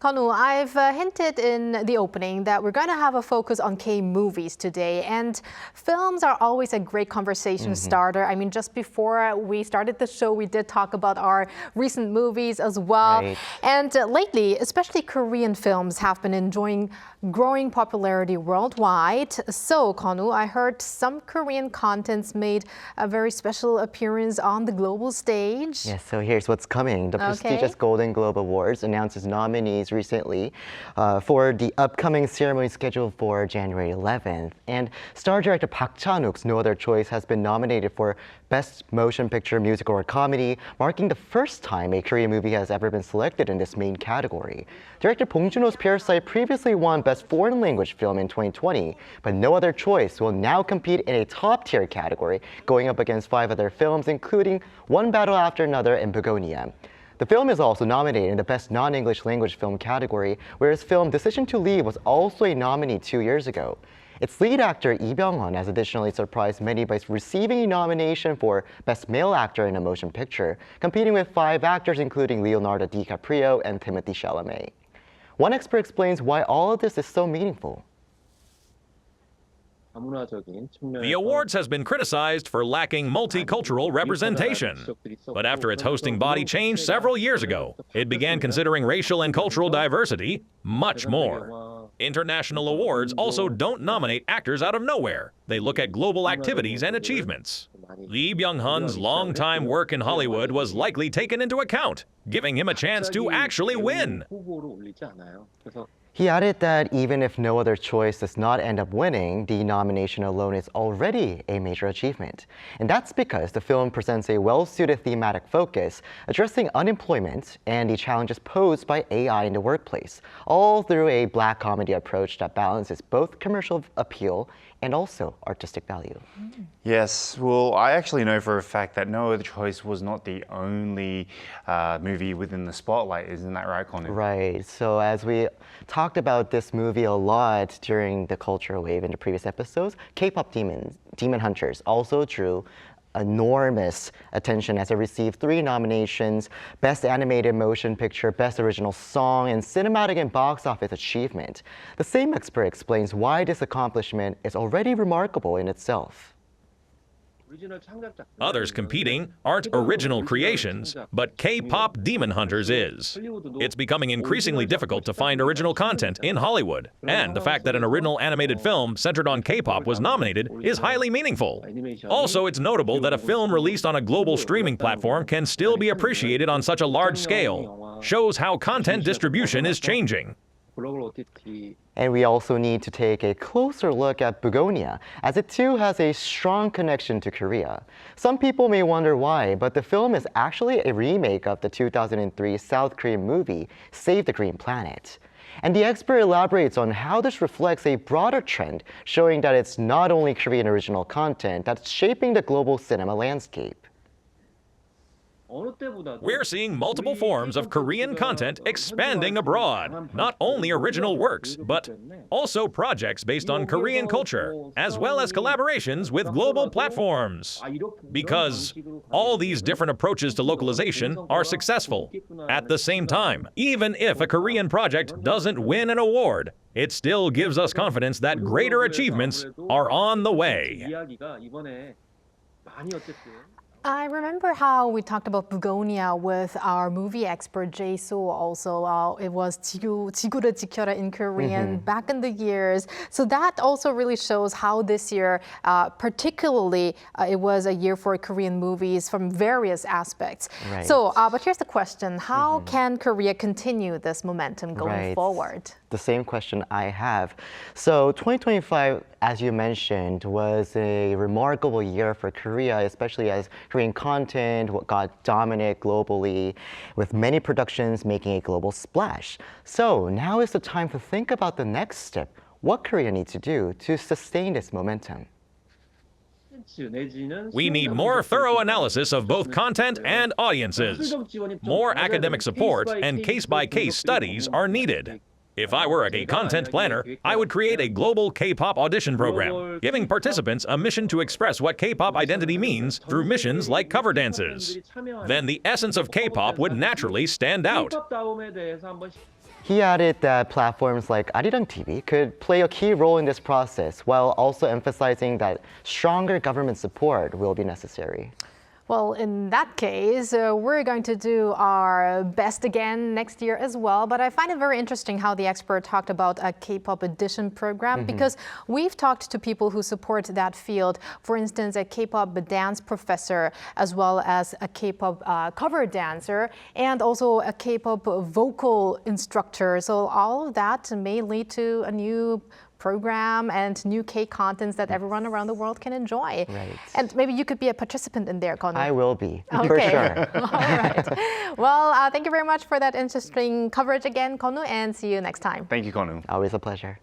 Kun-woo, I've hinted in the opening that we're going to have a focus on K-movies today, and films are always a great conversation starter. I mean, just before we started the show, we did talk about our recent movies as well. Right. And lately, especially Korean films have been enjoying growing popularity worldwide. So, Kun-woo, I heard some Korean contents made a very special appearance on the global stage. Yes, so here's what's coming. The prestigious Golden Globe Awards announces nominees recently for the upcoming ceremony scheduled for January 11th. And star director Park Chan-wook's No Other Choice has been nominated for Best Motion Picture, Musical, or Comedy, marking the first time a Korean movie has ever been selected in this main category. Director Bong Joon-ho's Parasite previously won Best Foreign Language Film in 2020, but No Other Choice will now compete in a top-tier category, going up against 5 other films, including One Battle After Another and Bugonia. The film is also nominated in the Best Non-English Language Film category, whereas film Decision to Leave was also a nominee 2 years ago. Its lead actor, Lee Byung-hun, has additionally surprised many by receiving a nomination for Best Male Actor in a Motion Picture, competing with 5 actors including Leonardo DiCaprio and Timothée Chalamet. One expert explains why all of this is so meaningful. The awards has been criticized for lacking multicultural representation. But after its hosting body changed several years ago, it began considering racial and cultural diversity much more. International awards also don't nominate actors out of nowhere. They look at global activities and achievements. Lee Byung-hun's longtime work in Hollywood was likely taken into account, giving him a chance to actually win. He added that even if No Other Choice does not end up winning, the nomination alone is already a major achievement. And that's because the film presents a well-suited thematic focus, addressing unemployment and the challenges posed by AI in the workplace, all through a black comedy approach that balances both commercial appeal and also artistic value. Yes, well, I actually know for a fact that No Other Choice was not the only movie within the spotlight. Isn't that right, Kun-woo? Right. So as we talked about this movie a lot during the cultural wave in the previous episodes, K-pop Demon Hunters also drew enormous attention as it received 3 nominations: Best Animated Motion Picture, Best Original Song, and Cinematic and Box Office Achievement. The same expert explains why this accomplishment is already remarkable in itself. Others competing aren't original creations, but K-pop Demon Hunters is. It's becoming increasingly difficult to find original content in Hollywood, and the fact that an original animated film centered on K-pop was nominated is highly meaningful. Also, it's notable that a film released on a global streaming platform can still be appreciated on such a large scale. Shows how content distribution is changing. And we also need to take a closer look at Bugonia, as it too has a strong connection to Korea. Some people may wonder why, but the film is actually a remake of the 2003 South Korean movie, Save the Green Planet. And the expert elaborates on how this reflects a broader trend, showing that it's not only Korean original content that's shaping the global cinema landscape. We're seeing multiple forms of Korean content expanding abroad. Not only original works, but also projects based on Korean culture, as well as collaborations with global platforms. Because all these different approaches to localization are successful. At the same time, even if a Korean project doesn't win an award, it still gives us confidence that greater achievements are on the way. I remember how we talked about Bugonia with our movie expert Jae So. Also, it was 지구를 지켜라 in Korean back in the years. So that also really shows how this year, particularly, it was a year for Korean movies from various aspects. Right. So, but here's the question: how can Korea continue this momentum going forward? The same question I have. So 2025, as you mentioned, was a remarkable year for Korea, especially as Korean content got dominant globally, with many productions making a global splash. So now is the time to think about the next step, what Korea needs to do to sustain this momentum. We need more thorough analysis of both content and audiences. More academic support and case-by-case studies are needed. If I were a Kcontent planner, I would create a global K-pop audition program, giving participants a mission to express what K-pop identity means through missions like cover dances. Then the essence of K-pop would naturally stand out. He added that platforms like Arirang TV could play a key role in this process, while also emphasizing that stronger government support will be necessary. Well, in that case, we're going to do our best again next year as well. But I find it very interesting how the expert talked about a K-pop edition program, because we've talked to people who support that field. For instance, a K-pop dance professor, as well as a K-pop cover dancer, and also a K-pop vocal instructor. So all of that may lead to a new program and new K-contents that everyone around the world can enjoy. Right. And maybe you could be a participant in there, Kun-woo. I will be, for Okay. sure. All right. Well, thank you very much for that interesting coverage again, Kun-woo, and see you next time. Thank you, Konu. Always a pleasure.